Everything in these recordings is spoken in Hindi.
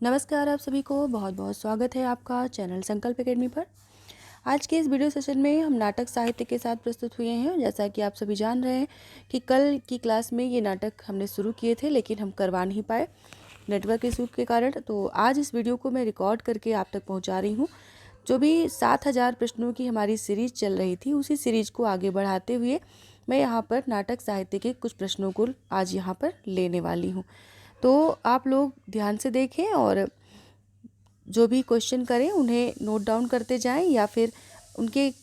नमस्कार, आप सभी को बहुत बहुत स्वागत है आपका चैनल संकल्प एकेडमी पर। आज के इस वीडियो सेशन में हम नाटक साहित्य के साथ प्रस्तुत हुए हैं। जैसा कि आप सभी जान रहे हैं कि कल की क्लास में ये नाटक हमने शुरू किए थे, लेकिन हम करवा नहीं पाए नेटवर्क इशू के कारण। तो आज इस वीडियो को मैं रिकॉर्ड करके आप तक पहुँचा रही हूँ। जो भी 7000 प्रश्नों की हमारी सीरीज चल रही थी, उसी सीरीज को आगे बढ़ाते हुए मैं यहाँ पर नाटक साहित्य के कुछ प्रश्नों को आज यहाँ पर लेने वाली हूँ। तो आप लोग ध्यान से देखें और जो भी क्वेश्चन करें उन्हें नोट डाउन करते जाएं, या फिर उनके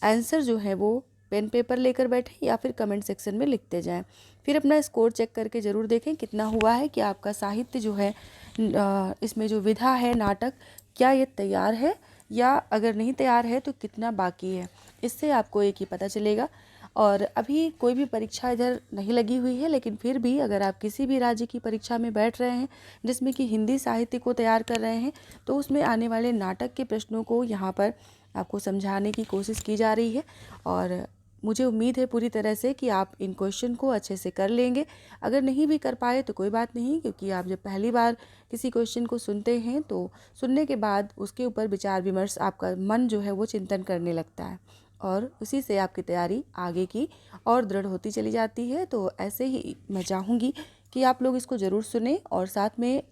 आंसर जो है वो पेन पेपर लेकर बैठें या फिर कमेंट सेक्शन में लिखते जाएं। फिर अपना स्कोर चेक करके ज़रूर देखें कितना हुआ है, कि आपका साहित्य जो है इसमें जो विधा है नाटक, क्या ये तैयार है, या अगर नहीं तैयार है तो कितना बाकी है। इससे आपको एक ही पता चलेगा। और अभी कोई भी परीक्षा इधर नहीं लगी हुई है, लेकिन फिर भी अगर आप किसी भी राज्य की परीक्षा में बैठ रहे हैं जिसमें कि हिंदी साहित्य को तैयार कर रहे हैं, तो उसमें आने वाले नाटक के प्रश्नों को यहाँ पर आपको समझाने की कोशिश की जा रही है। और मुझे उम्मीद है पूरी तरह से कि आप इन क्वेश्चन को अच्छे से कर लेंगे। अगर नहीं भी कर पाए तो कोई बात नहीं, क्योंकि आप जब पहली बार किसी क्वेश्चन को सुनते हैं तो सुनने के बाद उसके ऊपर विचार विमर्श, आपका मन जो है वो चिंतन करने लगता है, और उसी से आपकी तैयारी आगे की और दृढ़ होती चली जाती है। तो ऐसे ही मैं चाहूँगी कि आप लोग इसको ज़रूर सुने, और साथ में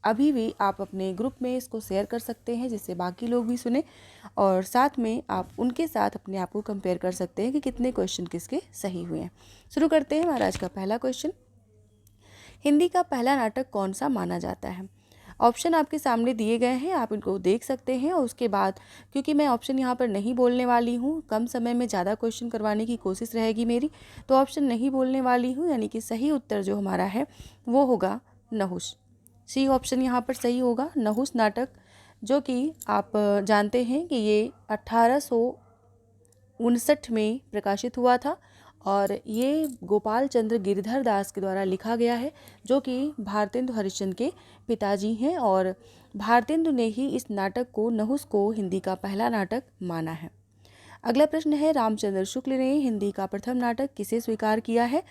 अभी भी आप अपने ग्रुप में इसको शेयर कर सकते हैं जिससे बाकी लोग भी सुने, और साथ में आप उनके साथ अपने आप को कंपेयर कर सकते हैं कि कितने क्वेश्चन किसके सही हुए हैं। शुरू करते हैं महाराज का पहला क्वेश्चन। हिंदी का पहला नाटक कौन सा माना जाता है? ऑप्शन आपके सामने दिए गए हैं, आप इनको देख सकते हैं। और उसके बाद क्योंकि मैं ऑप्शन यहाँ पर नहीं बोलने वाली हूँ, कम समय में ज़्यादा क्वेश्चन करवाने की कोशिश रहेगी मेरी, तो ऑप्शन नहीं बोलने वाली हूँ। यानी कि सही उत्तर जो हमारा है वो होगा नहुस। सी ऑप्शन यहाँ पर सही होगा, नहुस नाटक, जो कि आप जानते हैं कि ये 1859 में प्रकाशित हुआ था, और ये गोपाल चंद्र गिरधर दास के द्वारा लिखा गया है, जो कि भारतेंदु हरिश्चंद्र के पिताजी हैं। और भारतेंदु ने ही इस नाटक को, नहुस को, हिंदी का पहला नाटक माना है। अगला प्रश्न है, रामचंद्र शुक्ल ने हिंदी का प्रथम नाटक किसे स्वीकार किया है?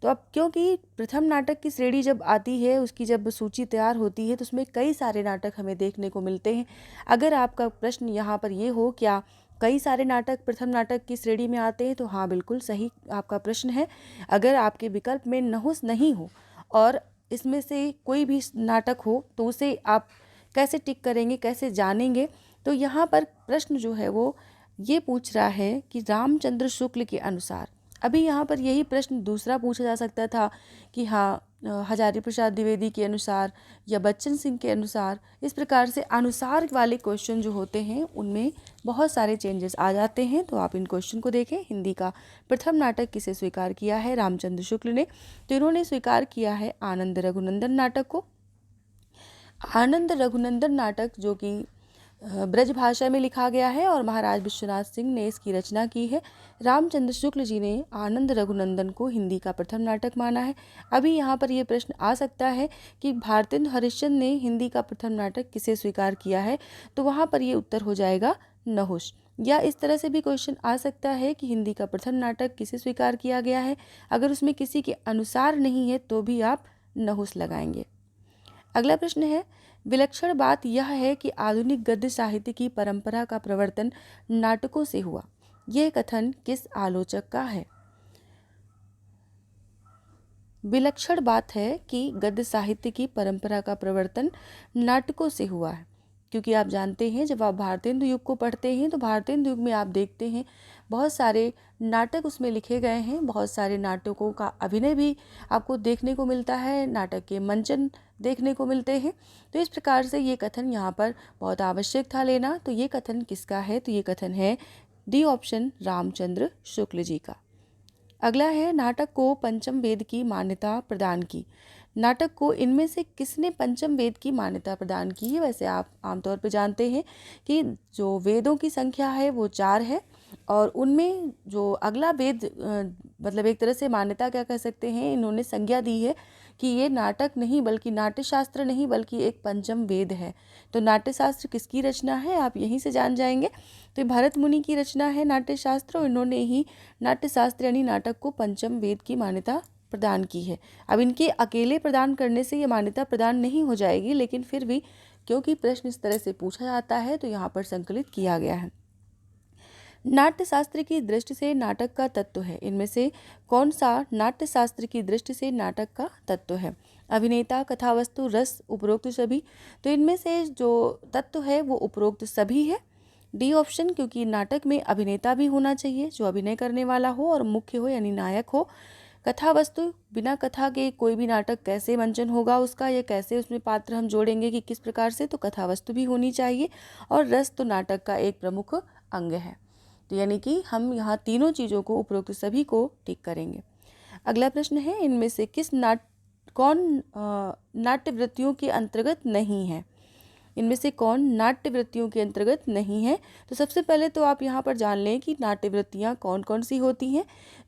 तो अब क्योंकि प्रथम नाटक की श्रेणी जब आती है, उसकी जब सूची तैयार होती है, तो उसमें कई सारे नाटक हमें देखने को मिलते हैं। अगर आपका प्रश्न यहाँ पर ये हो क्या कई सारे नाटक प्रथम नाटक की श्रेणी में आते हैं, तो हाँ, बिल्कुल सही आपका प्रश्न है। अगर आपके विकल्प में नहुस नहीं हो और इसमें से कोई भी नाटक हो, तो उसे आप कैसे टिक करेंगे, कैसे जानेंगे? तो यहाँ पर प्रश्न जो है वो ये पूछ रहा है कि रामचंद्र शुक्ल के अनुसार। अभी यहाँ पर यही प्रश्न दूसरा पूछा जा सकता था कि हाँ, हजारी प्रसाद द्विवेदी के अनुसार या बच्चन सिंह के अनुसार। इस प्रकार से अनुसार वाले क्वेश्चन जो होते हैं उनमें बहुत सारे चेंजेस आ जाते हैं। तो आप इन क्वेश्चन को देखें। हिंदी का प्रथम नाटक किसे स्वीकार किया है रामचंद्र शुक्ल ने? तो इन्होंने स्वीकार किया है आनंद रघुनंदन नाटक को। आनंद रघुनंदन नाटक जो कि ब्रज भाषा में लिखा गया है, और महाराज विश्वनाथ सिंह ने इसकी रचना की है। रामचंद्र शुक्ल जी ने आनंद रघुनंदन को हिंदी का प्रथम नाटक माना है। अभी यहाँ पर यह प्रश्न आ सकता है कि भारतेंदु हरिश्चंद्र ने हिंदी का प्रथम नाटक किसे स्वीकार किया है? तो वहाँ पर ये उत्तर हो जाएगा नहुस। या इस तरह से भी क्वेश्चन आ सकता है कि हिंदी का प्रथम नाटक किसे स्वीकार किया गया है, अगर उसमें किसी के अनुसार नहीं है तो भी आप नहुस लगाएंगे। अगला प्रश्न है, विलक्षण बात यह है कि आधुनिक गद्य साहित्य की परंपरा का प्रवर्तन नाटकों से हुआ। यह कथन किस आलोचक का है? विलक्षण बात है कि गद्य साहित्य की परंपरा का प्रवर्तन नाटकों से हुआ है, क्योंकि आप जानते हैं जब आप भारतेंदु युग को पढ़ते हैं तो भारतेंदु युग में आप देखते हैं बहुत सारे नाटक उसमें लिखे गए हैं। बहुत सारे नाटकों का अभिनय भी आपको देखने को मिलता है, नाटक के मंचन देखने को मिलते हैं। तो इस प्रकार से ये कथन यहाँ पर बहुत आवश्यक था लेना। तो ये कथन किसका है? तो ये कथन है डी ऑप्शन, रामचंद्र शुक्ल जी का। अगला है, नाटक को पंचम वेद की मान्यता प्रदान की। नाटक को इनमें से किसने पंचम वेद की मान्यता प्रदान की है? वैसे आप आमतौर पर जानते हैं कि जो वेदों की संख्या है वो 4 है, और उनमें जो अगला वेद मतलब एक तरह से मान्यता क्या कह सकते हैं, इन्होंने संज्ञा दी है कि ये नाटक नहीं बल्कि नाट्यशास्त्र नहीं बल्कि एक पंचम वेद है। तो नाट्यशास्त्र किसकी रचना है आप यहीं से जान जाएंगे। तो भरत मुनि की रचना है नाट्यशास्त्र, और इन्होंने ही नाट्यशास्त्र यानी नाटक को पंचम वेद की मान्यता प्रदान की है। अब इनके अकेले प्रदान करने से ये मान्यता प्रदान नहीं हो जाएगी, लेकिन फिर भी क्योंकि प्रश्न इस तरह से पूछा जाता है तो यहाँ पर संकलित किया गया है। नाट्य शास्त्र की दृष्टि से नाटक का तत्व है, इनमें से कौन सा नाट्य शास्त्र की दृष्टि से नाटक का तत्व है? अभिनेता, कथावस्तु, रस, उपरोक्त सभी। तो इनमें से जो तत्व है वो उपरोक्त सभी है, डी ऑप्शन, क्योंकि नाटक में अभिनेता भी होना चाहिए जो अभिनय करने वाला हो और मुख्य हो यानी नायक हो। कथावस्तु, बिना कथा के कोई भी नाटक कैसे मंचन होगा उसका, या कैसे उसमें पात्र हम जोड़ेंगे कि किस प्रकार से, तो कथावस्तु भी होनी चाहिए। और रस तो नाटक का एक प्रमुख अंग है। तो यानी कि हम यहाँ तीनों चीज़ों को, उपरोक्त सभी को टिक करेंगे। अगला प्रश्न है, इनमें से कौन नाट्य वृत्तियों के अंतर्गत नहीं है? इनमें से कौन नाट्य वृत्तियों के अंतर्गत नहीं है? तो सबसे पहले तो आप यहाँ पर जान लें कि नाट्य वृत्तियाँ कौन कौन सी होती हैं।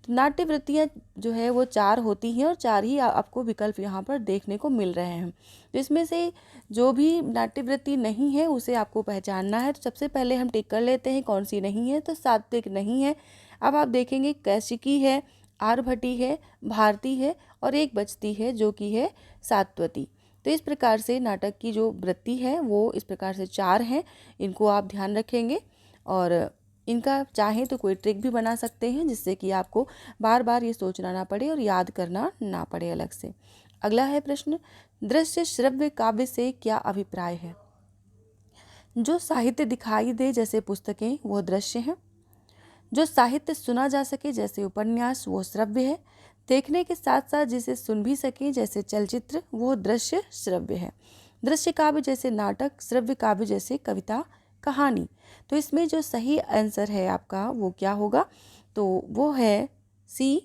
तो नाट्य वृत्तियाँ जो है वो 4 होती हैं और 4 ही आपको विकल्प यहाँ पर देखने को मिल रहे हैं। तो इसमें से जो भी नाट्य वृत्ति नहीं है उसे आपको पहचानना है। तो सबसे पहले हम टिक कर लेते हैं कौन सी नहीं है। तो सात्विक नहीं है। अब आप देखेंगे कैशिकी है, आर्यभट्टी है, भारती है और एक बचती है जो कि है सात्वती। तो इस प्रकार से नाटक की जो वृत्ति है वो इस प्रकार से 4 हैं, इनको आप ध्यान रखेंगे और इनका चाहें तो कोई ट्रिक भी बना सकते हैं जिससे कि आपको बार बार ये सोचना ना पड़े और याद करना ना पड़े अलग से। अगला है प्रश्न, दृश्य श्रव्य काव्य से क्या अभिप्राय है? जो साहित्य दिखाई दे जैसे पुस्तकें वो दृश्य हैं। जो साहित्य सुना जा सके जैसे उपन्यास वो श्रव्य है। देखने के साथ साथ जिसे सुन भी सके जैसे चलचित्र वो दृश्य श्रव्य है। दृश्य काव्य जैसे नाटक, श्रव्य काव्य जैसे कविता, कहानी। तो इसमें जो सही आंसर है आपका वो क्या होगा? तो वो है सी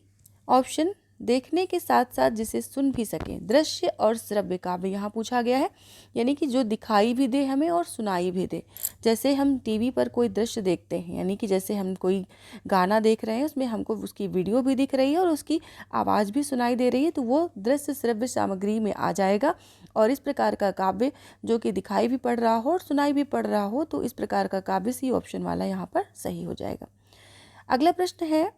ऑप्शन, देखने के साथ साथ जिसे सुन भी सकें। दृश्य और श्रव्य काव्य यहाँ पूछा गया है, यानी कि जो दिखाई भी दे हमें और सुनाई भी दे। जैसे हम टीवी पर कोई दृश्य देखते हैं, यानी कि जैसे हम कोई गाना देख रहे हैं उसमें हमको उसकी वीडियो भी दिख रही है और उसकी आवाज़ भी सुनाई दे रही है, तो वो दृश्य श्रव्य सामग्री में आ जाएगा। और इस प्रकार का काव्य जो कि दिखाई भी पड़ रहा हो और सुनाई भी पड़ रहा हो, तो इस प्रकार का काव्य सी ऑप्शन वाला यहाँ पर सही हो जाएगा। अगला प्रश्न है,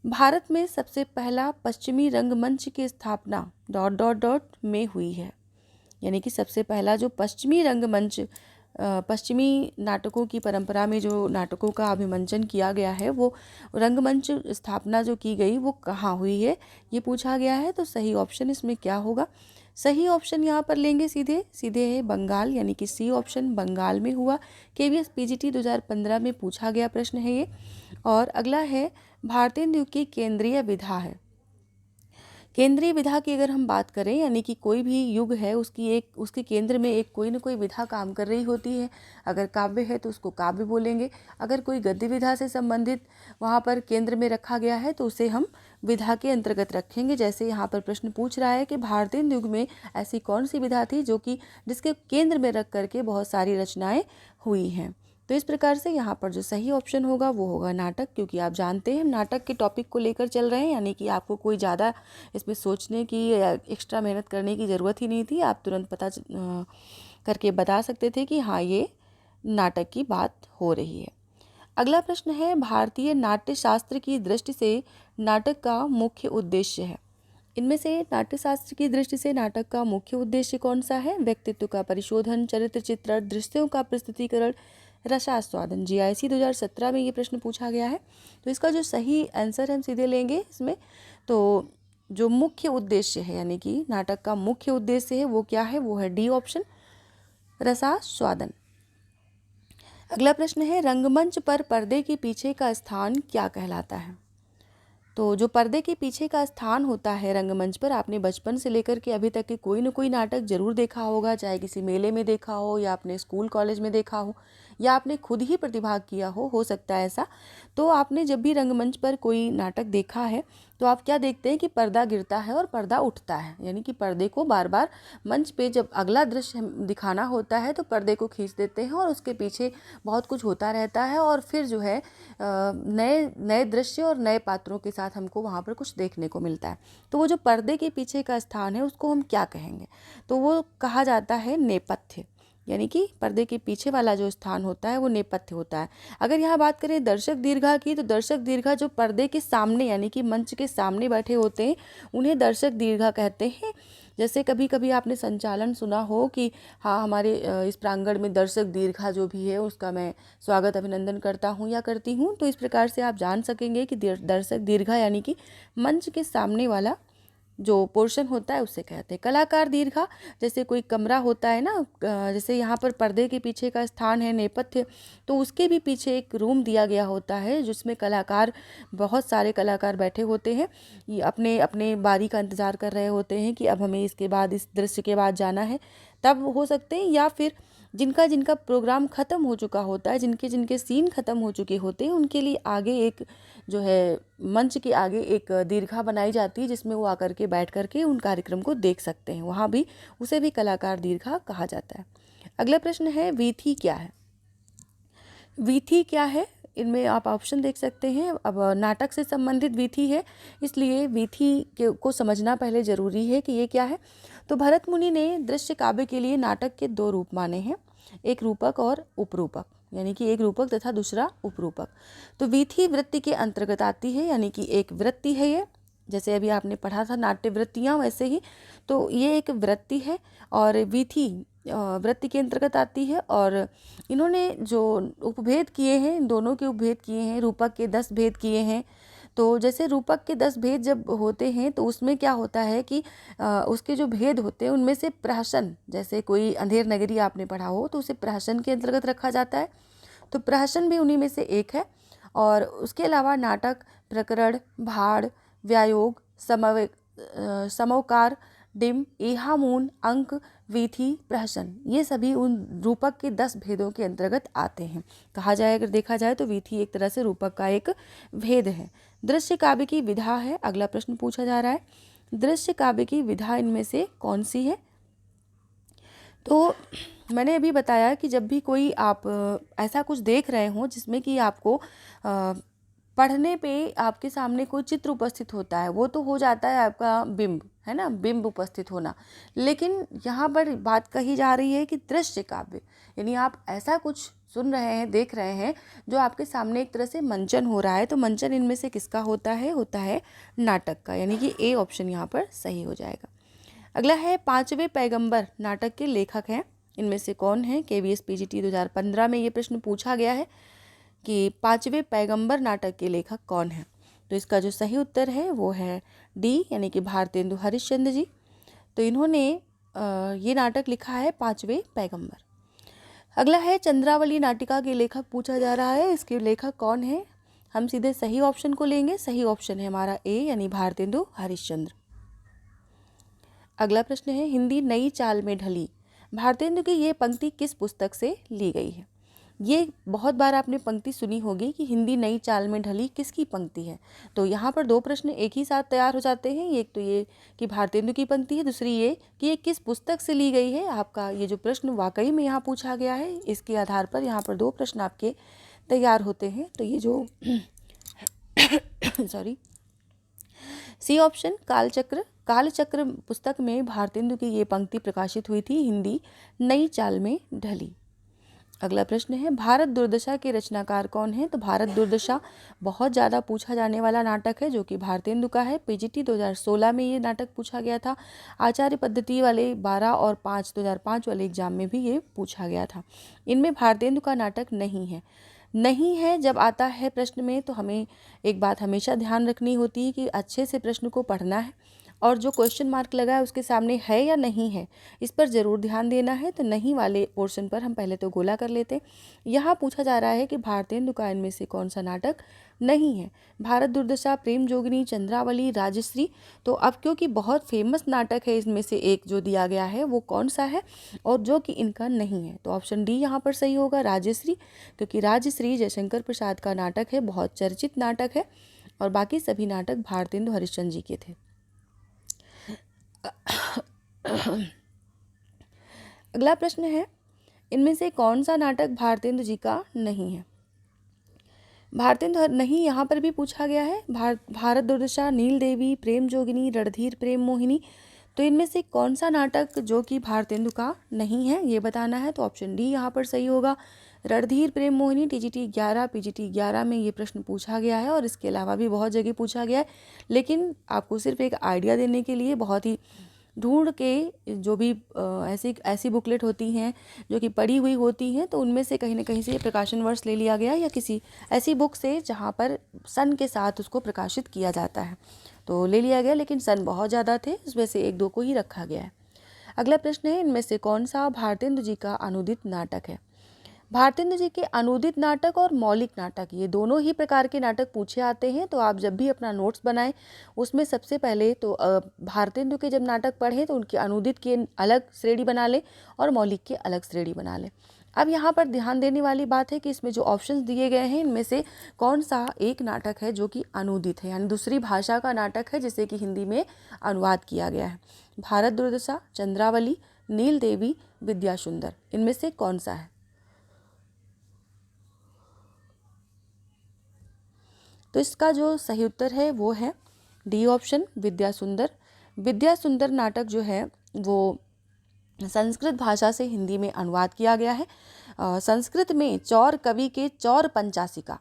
भारत में सबसे पहला पश्चिमी रंगमंच की स्थापना ... में हुई है। यानी कि सबसे पहला जो पश्चिमी रंगमंच, पश्चिमी नाटकों की परंपरा में जो नाटकों का अभिमंचन किया गया है वो रंगमंच स्थापना जो की गई वो कहाँ हुई है, ये पूछा गया है। तो सही ऑप्शन इसमें क्या होगा? सही ऑप्शन यहाँ पर लेंगे सीधे सीधे है बंगाल, यानी कि सी ऑप्शन बंगाल में हुआ। KVS PGT 2015 में पूछा गया प्रश्न है ये। और अगला है, भारतीय नृत्य की केंद्रीय विधा है। केंद्रीय विधा की अगर हम बात करें, यानी कि कोई भी युग है उसके केंद्र में एक कोई न कोई विधा काम कर रही होती है। अगर काव्य है तो उसको काव्य बोलेंगे, अगर कोई गद्य विधा से संबंधित वहाँ पर केंद्र में रखा गया है तो उसे हम विधा के अंतर्गत रखेंगे। जैसे यहाँ पर प्रश्न पूछ रहा है कि भारतीय युग में ऐसी कौन सी विधा थी जो कि जिसके केंद्र में रख करके बहुत सारी रचनाएँ हुई हैं। तो इस प्रकार से यहाँ पर जो सही ऑप्शन होगा वो होगा नाटक, क्योंकि आप जानते हैं नाटक के टॉपिक को लेकर चल रहे हैं, यानी कि आपको कोई ज़्यादा इसमें सोचने की या एक्स्ट्रा मेहनत करने की ज़रूरत ही नहीं थी। आप तुरंत पता करके बता सकते थे कि हाँ ये नाटक की बात हो रही है। अगला प्रश्न है, भारतीय नाट्य शास्त्र की दृष्टि से नाटक का मुख्य उद्देश्य है। इनमें से नाट्यशास्त्र की दृष्टि से नाटक का मुख्य उद्देश्य कौन सा है? व्यक्तित्व का परिशोधन, चरित्र चित्रण, दृश्यों का प्रस्तुतिकरण, रसास्वादन। GIC 2017 में ये प्रश्न पूछा गया है। तो इसका जो सही आंसर हम सीधे लेंगे इसमें, तो जो मुख्य उद्देश्य है यानी कि नाटक का मुख्य उद्देश्य है वो क्या है? वो है डी ऑप्शन, रसास्वादन। अगला प्रश्न है, रंगमंच पर पर्दे के पीछे का स्थान क्या कहलाता है? तो जो पर्दे के पीछे का स्थान होता है रंगमंच पर, आपने बचपन से लेकर के अभी तक के कोई न कोई नाटक जरूर देखा होगा, चाहे किसी मेले में देखा हो या अपने स्कूल कॉलेज में देखा हो या आपने खुद ही प्रतिभाग किया हो सकता है ऐसा। तो आपने जब भी रंगमंच पर कोई नाटक देखा है तो आप क्या देखते हैं कि पर्दा गिरता है और पर्दा उठता है, यानी कि पर्दे को बार बार मंच पे जब अगला दृश्य दिखाना होता है तो पर्दे को खींच देते हैं और उसके पीछे बहुत कुछ होता रहता है और फिर जो है नए नए दृश्य और नए पात्रों के साथ हमको वहाँ पर कुछ देखने को मिलता है। तो वो जो पर्दे के पीछे का स्थान है उसको हम क्या कहेंगे? तो वो कहा जाता है नेपथ्य, यानी कि पर्दे के पीछे वाला जो स्थान होता है वो नेपथ्य होता है। अगर यहाँ बात करें दर्शक दीर्घा की, तो दर्शक दीर्घा जो पर्दे के सामने यानी कि मंच के सामने बैठे होते हैं उन्हें दर्शक दीर्घा कहते हैं। जैसे कभी कभी आपने संचालन सुना हो कि हाँ, हमारे इस प्रांगण में दर्शक दीर्घा जो भी है उसका मैं स्वागत अभिनंदन करता हूँ या करती हूँ। तो इस प्रकार से आप जान सकेंगे कि दर्शक दीर्घा यानी कि मंच के सामने वाला जो पोर्शन होता है उससे कहते हैं। कलाकार दीर्घा, जैसे कोई कमरा होता है ना, जैसे यहाँ पर पर्दे के पीछे का स्थान है नेपथ्य, तो उसके भी पीछे एक रूम दिया गया होता है जिसमें कलाकार, बहुत सारे कलाकार बैठे होते हैं, ये अपने अपने बारी का इंतज़ार कर रहे होते हैं कि अब हमें इसके बाद, इस दृश्य के बाद जाना है। तब हो सकते हैं, या फिर जिनका जिनका प्रोग्राम ख़त्म हो चुका होता है, जिनके जिनके सीन ख़त्म हो चुके होते हैं, उनके लिए आगे एक जो है मंच के आगे एक दीर्घा बनाई जाती है जिसमें वो आकर के बैठ कर के उन कार्यक्रम को देख सकते हैं। वहाँ भी उसे भी कलाकार दीर्घा कहा जाता है। अगला प्रश्न है वीथी क्या है। वीथी क्या है, इनमें आप ऑप्शन देख सकते हैं। अब नाटक से संबंधित वीथी है, इसलिए वीथी को समझना पहले ज़रूरी है कि ये क्या है। तो भरत मुनि ने दृश्य काव्य के लिए नाटक के दो रूप माने हैं, एक रूपक और उपरूपक, यानी कि एक रूपक तथा दूसरा उपरूपक। तो वीथी वृत्ति के अंतर्गत आती है, यानी कि एक वृत्ति है ये, जैसे अभी आपने पढ़ा था नाट्य वृत्तियाँ, वैसे ही तो ये एक वृत्ति है और वीथी वृत्ति के अंतर्गत आती है। और इन्होंने जो उपभेद किए हैं, इन दोनों के उपभेद किए हैं, रूपक के 10 भेद किए हैं। तो जैसे रूपक के 10 भेद जब होते हैं तो उसमें क्या होता है कि उसके जो भेद होते हैं उनमें से प्रहसन, जैसे कोई अंधेर नगरी आपने पढ़ा हो तो उसे प्रहसन के अंतर्गत रखा जाता है, तो प्रहसन भी उन्हीं में से एक है। और उसके अलावा नाटक, प्रकरण, भाड़, व्यायोग, समवकार, डिम, एहामून, अंक, वीथी, प्रहसन, ये सभी उन रूपक के 10 भेदों के अंतर्गत आते हैं। कहा जाए, अगर देखा जाए तो वीथी एक तरह से रूपक का एक भेद है। दृश्य काव्य की विधा है, अगला प्रश्न पूछा जा रहा है, दृश्य काव्य की विधा इनमें से कौन सी है। तो मैंने अभी बताया कि जब भी कोई आप ऐसा कुछ देख रहे हो जिसमें कि आपको पढ़ने पे आपके सामने कोई चित्र उपस्थित होता है, वो तो हो जाता है आपका बिंब, है ना, बिंब उपस्थित होना। लेकिन यहाँ पर बात कही जा रही है कि दृश्य काव्य, यानी आप ऐसा कुछ सुन रहे हैं, देख रहे हैं, जो आपके सामने एक तरह से मंचन हो रहा है। तो मंचन इनमें से किसका होता है नाटक का, यानी कि ए ऑप्शन यहाँ पर सही हो जाएगा। अगला है पांचवें पैगंबर नाटक के लेखक हैं, इनमें से कौन है। KVS PGT 2015 में ये प्रश्न पूछा गया है कि पांचवें पैगंबर नाटक के लेखक कौन है। तो इसका जो सही उत्तर है वो है डी, यानी कि भारतेंदु हरिश्चंद्र जी। तो इन्होंने ये नाटक लिखा है पांचवें पैगंबर। अगला है चंद्रावली नाटिका के लेखक पूछा जा रहा है, इसके लेखक कौन है। हम सीधे सही ऑप्शन को लेंगे, सही ऑप्शन है हमारा ए, यानी भारतेंदु हरिश्चंद्र। अगला प्रश्न है हिंदी नई चाल में ढली, भारतेंदु की ये पंक्ति किस पुस्तक से ली गई है। ये बहुत बार आपने पंक्ति सुनी होगी कि हिंदी नई चाल में ढली किसकी पंक्ति है। तो यहाँ पर दो प्रश्न एक ही साथ तैयार हो जाते हैं, एक तो ये कि भारतेंदु की पंक्ति है, दूसरी ये कि ये किस पुस्तक से ली गई है। आपका ये जो प्रश्न वाकई में यहाँ पूछा गया है, इसके आधार पर यहाँ पर दो प्रश्न आपके तैयार होते हैं। तो ये जो सॉरी सी ऑप्शन कालचक्र पुस्तक में भारतेंदु की ये पंक्ति प्रकाशित हुई थी, हिंदी नई चाल में ढली। अगला प्रश्न है भारत दुर्दशा के रचनाकार कौन है। तो भारत दुर्दशा बहुत ज़्यादा पूछा जाने वाला नाटक है जो कि भारतेंदु का है। PGT 2016 में ये नाटक पूछा गया था। आचार्य पद्धति वाले 12 और 5 2005 वाले एग्जाम में भी ये पूछा गया था। इनमें भारतेंदु का नाटक नहीं है जब आता है प्रश्न में, तो हमें एक बात हमेशा ध्यान रखनी होती है कि अच्छे से प्रश्न को पढ़ना है और जो क्वेश्चन मार्क लगा है उसके सामने है या नहीं है, इस पर ज़रूर ध्यान देना है। तो नहीं वाले पोर्शन पर हम पहले तो गोला कर लेते हैं। यहाँ पूछा जा रहा है कि भारतेंदु का इनमें से कौन सा नाटक नहीं है। भारत दुर्दशा, प्रेम जोगिनी, चंद्रावली, राजश्री। तो अब क्योंकि बहुत फेमस नाटक है, इसमें से एक जो दिया गया है वो कौन सा है और जो कि इनका नहीं है, तो ऑप्शन डी यहाँ पर सही होगा, राजश्री। क्योंकि राजश्री जयशंकर प्रसाद का नाटक है, बहुत चर्चित नाटक है और बाकी सभी नाटक भारतेंदु हरिश्चंद्र जी के थे। अगला प्रश्न है इनमें से कौन सा नाटक भारतेंदु जी का नहीं है। भारतेंदु नहीं यहाँ पर भी पूछा गया है। भारत दुर्दशा, नील देवी, प्रेम जोगिनी, रणधीर प्रेम मोहिनी। तो इनमें से कौन सा नाटक जो कि भारतेंदु का नहीं है ये बताना है। तो ऑप्शन डी यहाँ पर सही होगा। रणधीर प्रेम मोहिनी टीजीटी 11 पीजीटी 11 में ये प्रश्न पूछा गया है और इसके अलावा भी बहुत जगह पूछा गया है, लेकिन आपको सिर्फ एक आइडिया देने के लिए बहुत ही ढूंढ के जो भी ऐसी बुकलेट होती हैं जो कि पढ़ी हुई होती हैं, तो उनमें से कहीं ना कहीं से प्रकाशन वर्ष ले लिया गया या किसी ऐसी बुक से जहाँ पर सन के साथ उसको प्रकाशित किया जाता है तो ले लिया गया, लेकिन सन बहुत ज़्यादा थे, इसमें से एक दो को ही रखा गया है। अगला प्रश्न है, इनमें से कौन सा भारतेंदु जी का अनुदित नाटक है। भारतेंदु जी के अनुदित नाटक और मौलिक नाटक ये दोनों ही प्रकार के नाटक पूछे आते हैं। तो आप जब भी अपना नोट्स बनाएं उसमें सबसे पहले तो भारतेंदु के जब नाटक पढ़ें तो उनके अनुदित की अलग श्रेणी बना लें और मौलिक की अलग श्रेणी बना लें। अब यहाँ पर ध्यान देने वाली बात है कि इसमें जो ऑप्शंस दिए गए हैं इनमें से कौन सा एक नाटक है जो कि अनुदित है, यानी दूसरी भाषा का नाटक है जिसे कि हिंदी में अनुवाद किया गया है। भारत दुर्दशा, चंद्रावली, नील देवी, विद्यासुंदर, इनमें से कौन सा है। तो इसका जो सही उत्तर है वो है डी ऑप्शन, विद्यासुंदर। विद्यासुंदर नाटक जो है वो संस्कृत भाषा से हिंदी में अनुवाद किया गया है। संस्कृत में चौर कवि के चौर पंचासिका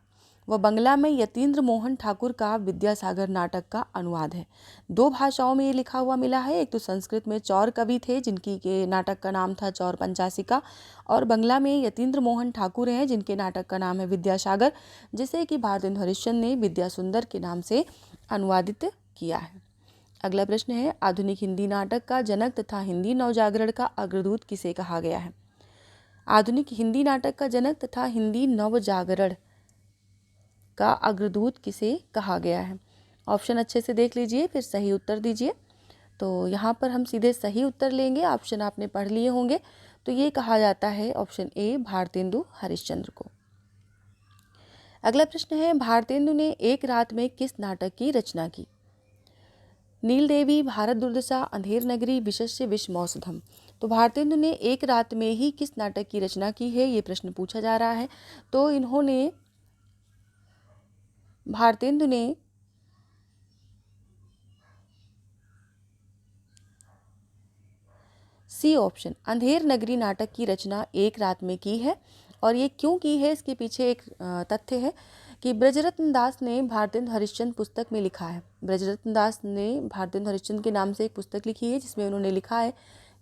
व बंगला में यतीन्द्र मोहन ठाकुर का विद्यासागर नाटक का अनुवाद है। दो भाषाओं में ये लिखा हुआ मिला है, एक तो संस्कृत में चौर कवि थे जिनकी के नाटक का नाम था चौर पंचासिका, और बंगला में यतीन्द्र मोहन ठाकुर हैं जिनके नाटक का नाम है विद्यासागर, जिसे कि भारतेंदु हरिश्चंद्र ने विद्यासुंदर के नाम से अनुवादित किया है। अगला प्रश्न है, आधुनिक हिंदी नाटक का जनक तथा हिंदी नवजागरण का अग्रदूत किसे कहा गया है। आधुनिक हिंदी नाटक का जनक तथा हिंदी नवजागरण का अग्रदूत किसे कहा गया है। ऑप्शन अच्छे से देख लीजिए फिर सही उत्तर दीजिए। तो यहाँ पर हम सीधे सही उत्तर लेंगे, ऑप्शन आपने पढ़ लिए होंगे। तो ये कहा जाता है ऑप्शन ए, भारतेंदु हरिश्चंद्र को। अगला प्रश्न है, भारतेंदु ने एक रात में किस नाटक की रचना की। नील देवी, भारत दुर्दशा, अंधेर नगरी, विशस्य विषमौसधम। तो भारतेंदु ने एक रात में ही किस नाटक की रचना की है ये प्रश्न पूछा जा रहा है। तो इन्होंने भारतेंदु ने सी ऑप्शन, अंधेर नगरी नाटक की रचना एक रात में की है। और ये क्यों की है इसके पीछे एक तथ्य है कि ब्रजरत्न दास ने भारतेंदु हरिश्चंद्र पुस्तक में लिखा है। ब्रजरत्न दास ने भारतेंदु हरिश्चंद्र के नाम से एक पुस्तक लिखी है जिसमें उन्होंने लिखा है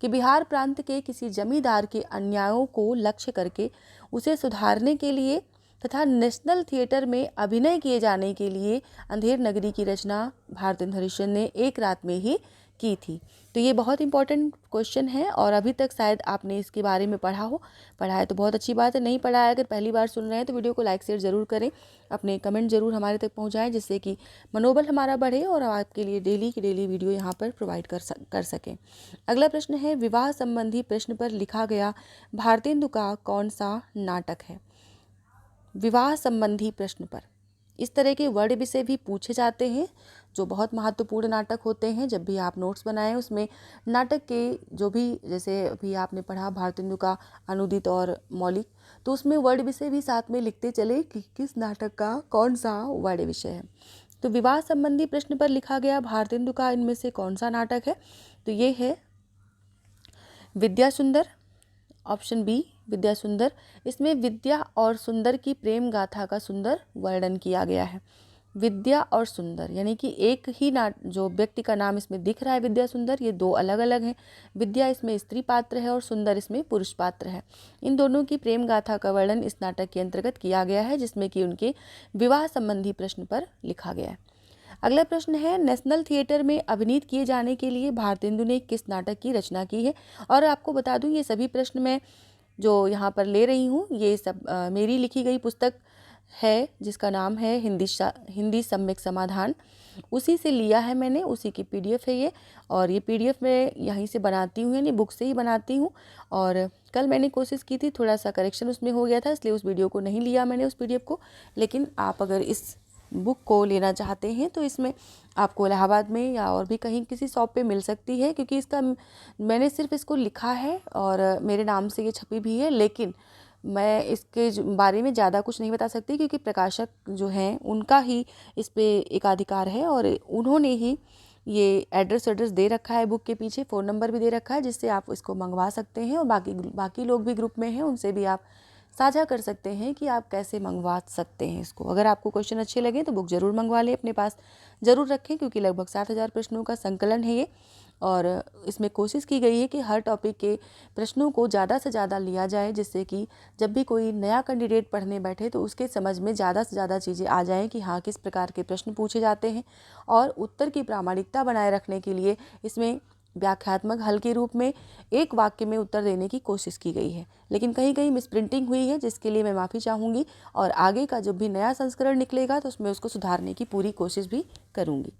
कि बिहार प्रांत के किसी जमींदार के अन्यायों को लक्ष्य करके उसे सुधारने के लिए तथा नेशनल थिएटर में अभिनय किए जाने के लिए अंधेर नगरी की रचना भारतेंदु हरिश्चंद्र ने एक रात में ही की थी। तो ये बहुत इंपॉर्टेंट क्वेश्चन है और अभी तक शायद आपने इसके बारे में पढ़ा है तो बहुत अच्छी बात है। नहीं पढ़ा है, अगर पहली बार सुन रहे हैं तो वीडियो को लाइक शेयर ज़रूर करें, अपने कमेंट ज़रूर हमारे तक पहुंचाएं जिससे कि मनोबल हमारा बढ़े और आपके लिए डेली की डेली वीडियो यहाँ पर प्रोवाइड कर सकें। अगला प्रश्न है, विवाह संबंधी प्रश्न पर लिखा गया भारतेंदु का कौन सा नाटक है। विवाह संबंधी प्रश्न पर इस तरह के वर्ड विषय भी पूछे जाते हैं जो बहुत महत्वपूर्ण नाटक होते हैं। जब भी आप नोट्स बनाएं उसमें नाटक के जो भी, जैसे अभी आपने पढ़ा भारतेंदु का अनुदित और मौलिक, तो उसमें वर्ड विषय भी साथ में लिखते चले कि किस नाटक का कौन सा वर्ड विषय है। तो विवाह संबंधी प्रश्न पर लिखा गया भारतेंदु का इनमें से कौन सा नाटक है। तो ये है विद्यासुंदर, ऑप्शन बी विद्यासुंदर। इसमें विद्या और सुंदर की प्रेम गाथा का सुंदर वर्णन किया गया है। विद्या और सुंदर यानी कि एक ही जो व्यक्ति का नाम इसमें दिख रहा है विद्यासुंदर, ये दो अलग अलग हैं। विद्या इसमें स्त्री पात्र है और सुंदर इसमें पुरुष पात्र है। इन दोनों की प्रेम गाथा का वर्णन इस नाटक के अंतर्गत किया गया है जिसमें कि उनके विवाह संबंधी प्रश्न पर लिखा गया है। अगला प्रश्न है, नेशनल थिएटर में अभिनीत किए जाने के लिए भारतेंदु ने किस नाटक की रचना की है। और आपको बता दूं ये सभी प्रश्न मैं जो यहाँ पर ले रही हूँ ये सब मेरी लिखी गई पुस्तक है जिसका नाम है हिंदी सम्यक समाधान, उसी से लिया है मैंने, उसी की पीडीएफ है ये। और ये पीडीएफ मैं यहीं से बनाती हूँ यानी बुक से ही बनाती हूँ। और कल मैंने कोशिश की थी, थोड़ा सा करेक्शन उसमें हो गया था इसलिए उस वीडियो को नहीं लिया मैंने उस पीडीएफ को। लेकिन आप अगर इस बुक को लेना चाहते हैं तो इसमें आपको इलाहाबाद में या और भी कहीं किसी शॉप पे मिल सकती है, क्योंकि इसका मैंने सिर्फ इसको लिखा है और मेरे नाम से ये छपी भी है। लेकिन मैं इसके बारे में ज़्यादा कुछ नहीं बता सकती क्योंकि प्रकाशक जो हैं उनका ही इस पे एकाधिकार है और उन्होंने ही ये एड्रेस दे रखा है बुक के पीछे, फ़ोन नंबर भी दे रखा है जिससे आप इसको मंगवा सकते हैं, और बाकी लोग भी ग्रुप में हैं उनसे भी आप साझा कर सकते हैं कि आप कैसे मंगवा सकते हैं इसको। अगर आपको क्वेश्चन अच्छे लगे तो बुक ज़रूर मंगवा लें, अपने पास ज़रूर रखें, क्योंकि लगभग 7000 प्रश्नों का संकलन है ये, और इसमें कोशिश की गई है कि हर टॉपिक के प्रश्नों को ज़्यादा से ज़्यादा लिया जाए, जिससे कि जब भी कोई नया कैंडिडेट पढ़ने बैठे तो उसके समझ में ज़्यादा से ज़्यादा चीज़ें आ जाएं कि हाँ किस प्रकार के प्रश्न पूछे जाते हैं। और उत्तर की प्रामाणिकता बनाए रखने के लिए इसमें व्याख्यात्मक हल के रूप में एक वाक्य में उत्तर देने की कोशिश की गई है, लेकिन कहीं कहीं मिसप्रिंटिंग हुई है, जिसके लिए मैं माफ़ी चाहूँगी, और आगे का जब भी नया संस्करण निकलेगा तो उसमें उसको सुधारने की पूरी कोशिश भी करूँगी।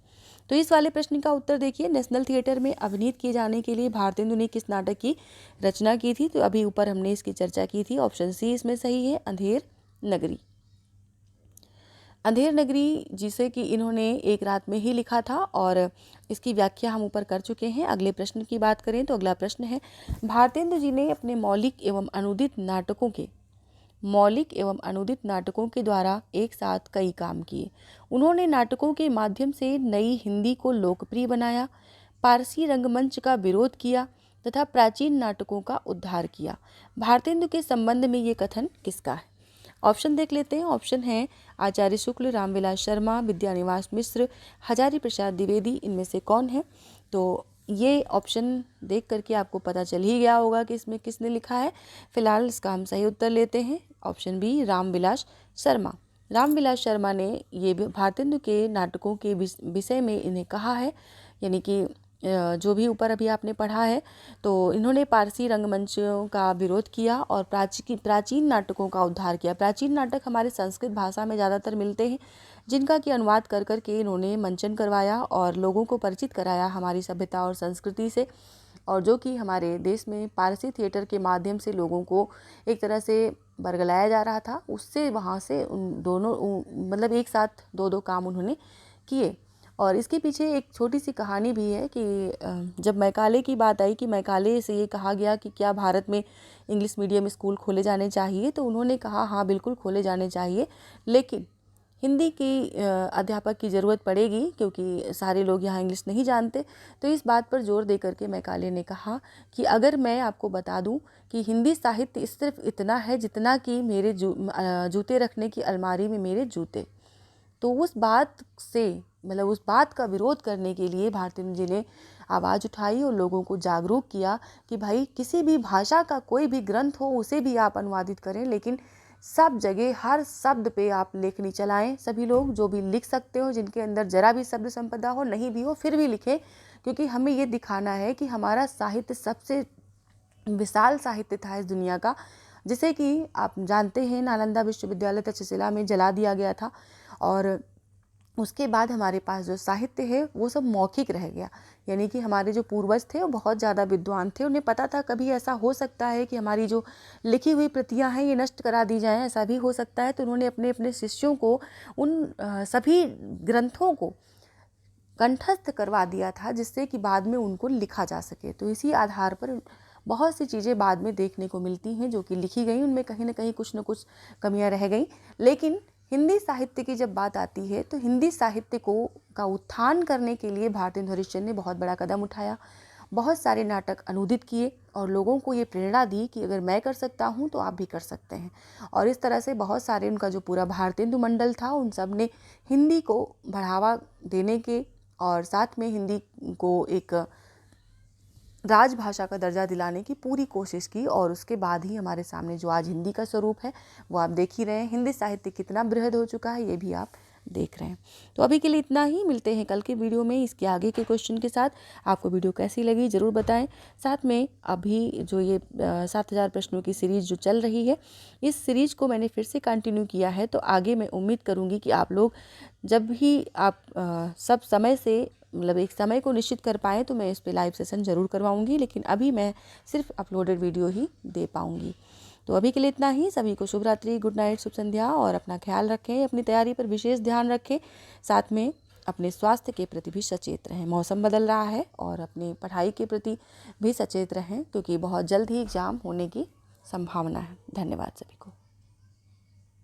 तो इस वाले प्रश्न का उत्तर देखिए, नेशनल थिएटर में अभिनीत किए जाने के लिए भारतेंदु ने किस नाटक की रचना की थी? तो अभी ऊपर हमने इसकी चर्चा की थी, ऑप्शन सी इसमें सही है, अंधेर नगरी। अंधेर नगरी जिसे कि इन्होंने एक रात में ही लिखा था, और इसकी व्याख्या हम ऊपर कर चुके हैं। अगले प्रश्न की बात करें तो अगला प्रश्न है, भारतेंदु जी ने अपने मौलिक एवं अनुदित नाटकों के द्वारा एक साथ कई काम किए। उन्होंने नाटकों के माध्यम से नई हिंदी को लोकप्रिय बनाया, पारसी रंगमंच का विरोध किया तथा प्राचीन नाटकों का उद्धार किया। भारतेंदु के संबंध में ये कथन किसका है? ऑप्शन देख लेते हैं। ऑप्शन है आचार्य शुक्ल, रामविलास शर्मा, विद्यानिवास मिश्र, हजारी प्रसाद द्विवेदी, इनमें से कौन है? तो ये ऑप्शन देख करके आपको पता चल ही गया होगा कि इसमें किसने लिखा है। फिलहाल इसका हम सही उत्तर लेते हैं, ऑप्शन बी, रामविलास शर्मा। रामविलास शर्मा ने ये भारतेंदु के नाटकों के विषय में इन्हें कहा है, यानी कि जो भी ऊपर अभी आपने पढ़ा है, तो इन्होंने पारसी रंगमंचों का विरोध किया और प्राचीन नाटकों का उद्धार किया। प्राचीन नाटक हमारे संस्कृत भाषा में ज़्यादातर मिलते हैं, जिनका कि अनुवाद कर करके इन्होंने मंचन करवाया और लोगों को परिचित कराया हमारी सभ्यता और संस्कृति से, और जो कि हमारे देश में पारसी थिएटर के माध्यम से लोगों को एक तरह से बरगलाया जा रहा था, उससे वहाँ से उन दोनों मतलब एक साथ दो काम उन्होंने किए। और इसके पीछे एक छोटी सी कहानी भी है कि जब मैकाले की बात आई कि मैकाले से ये कहा गया कि क्या भारत में इंग्लिश मीडियम स्कूल खोले जाने चाहिए, तो उन्होंने कहा हाँ बिल्कुल खोले जाने चाहिए, लेकिन हिंदी की अध्यापक की ज़रूरत पड़ेगी क्योंकि सारे लोग यहाँ इंग्लिश नहीं जानते। तो इस बात पर जोर दे करके मैकाले ने कहा कि अगर मैं आपको बता दूं कि हिंदी साहित्य सिर्फ इतना है जितना कि मेरे जूते रखने की अलमारी में मेरे जूते, तो उस बात से मतलब उस बात का विरोध करने के लिए भारतेंदु जी ने आवाज़ उठाई और लोगों को जागरूक किया कि भाई किसी भी भाषा का कोई भी ग्रंथ हो उसे भी आप अनुवादित करें, लेकिन सब जगह हर शब्द पे आप लेखनी चलाएं। सभी लोग जो भी लिख सकते हो, जिनके अंदर जरा भी शब्द संपदा हो, नहीं भी हो फिर भी लिखें, क्योंकि हमें ये दिखाना है कि हमारा साहित्य सबसे विशाल साहित्य था इस दुनिया का, जिसे कि आप जानते हैं नालंदा विश्वविद्यालय तक्षशिला में जला दिया गया था, और उसके बाद हमारे पास जो साहित्य है वो सब मौखिक रह गया। यानी कि हमारे जो पूर्वज थे वो बहुत ज़्यादा विद्वान थे, उन्हें पता था कभी ऐसा हो सकता है कि हमारी जो लिखी हुई प्रतियां हैं ये नष्ट करा दी जाएं, ऐसा भी हो सकता है। तो उन्होंने अपने अपने शिष्यों को उन सभी ग्रंथों को कंठस्थ करवा दिया था, जिससे कि बाद में उनको लिखा जा सके। तो इसी आधार पर बहुत सी चीज़ें बाद में देखने को मिलती हैं जो कि लिखी गई, उनमें कहीं ना कहीं कुछ न कुछ कमियां रह गई। लेकिन हिंदी साहित्य की जब बात आती है तो हिंदी साहित्य का उत्थान करने के लिए भारतेंदु हरिश्चंद्र ने बहुत बड़ा कदम उठाया, बहुत सारे नाटक अनुदित किए और लोगों को ये प्रेरणा दी कि अगर मैं कर सकता हूँ तो आप भी कर सकते हैं। और इस तरह से बहुत सारे उनका जो पूरा भारतेंदु मंडल था उन सब ने हिंदी को बढ़ावा देने के और साथ में हिंदी को एक राजभाषा का दर्जा दिलाने की पूरी कोशिश की, और उसके बाद ही हमारे सामने जो आज हिंदी का स्वरूप है वो आप देख ही रहे हैं। हिंदी साहित्य कितना बृहद हो चुका है ये भी आप देख रहे हैं। तो अभी के लिए इतना ही, मिलते हैं कल के वीडियो में इसके आगे के क्वेश्चन के साथ। आपको वीडियो कैसी लगी ज़रूर बताएं। साथ में अभी जो ये 7000 प्रश्नों की सीरीज़ जो चल रही है, इस सीरीज़ को मैंने फिर से कंटिन्यू किया है, तो आगे मैं उम्मीद करूँगी कि आप लोग जब भी आप सब समय से मतलब एक समय को निश्चित कर पाएँ तो मैं इस पर लाइव सेशन ज़रूर करवाऊँगी, लेकिन अभी मैं सिर्फ अपलोडेड वीडियो ही दे पाऊँगी। तो अभी के लिए इतना ही। सभी को शुभ रात्रि, गुड नाइट, शुभ संध्या, और अपना ख्याल रखें, अपनी तैयारी पर विशेष ध्यान रखें, साथ में अपने स्वास्थ्य के प्रति भी सचेत रहें। मौसम बदल रहा है और अपनी पढ़ाई के प्रति भी सचेत रहें, क्योंकि बहुत जल्द ही एग्ज़ाम होने की संभावना है। धन्यवाद सभी को।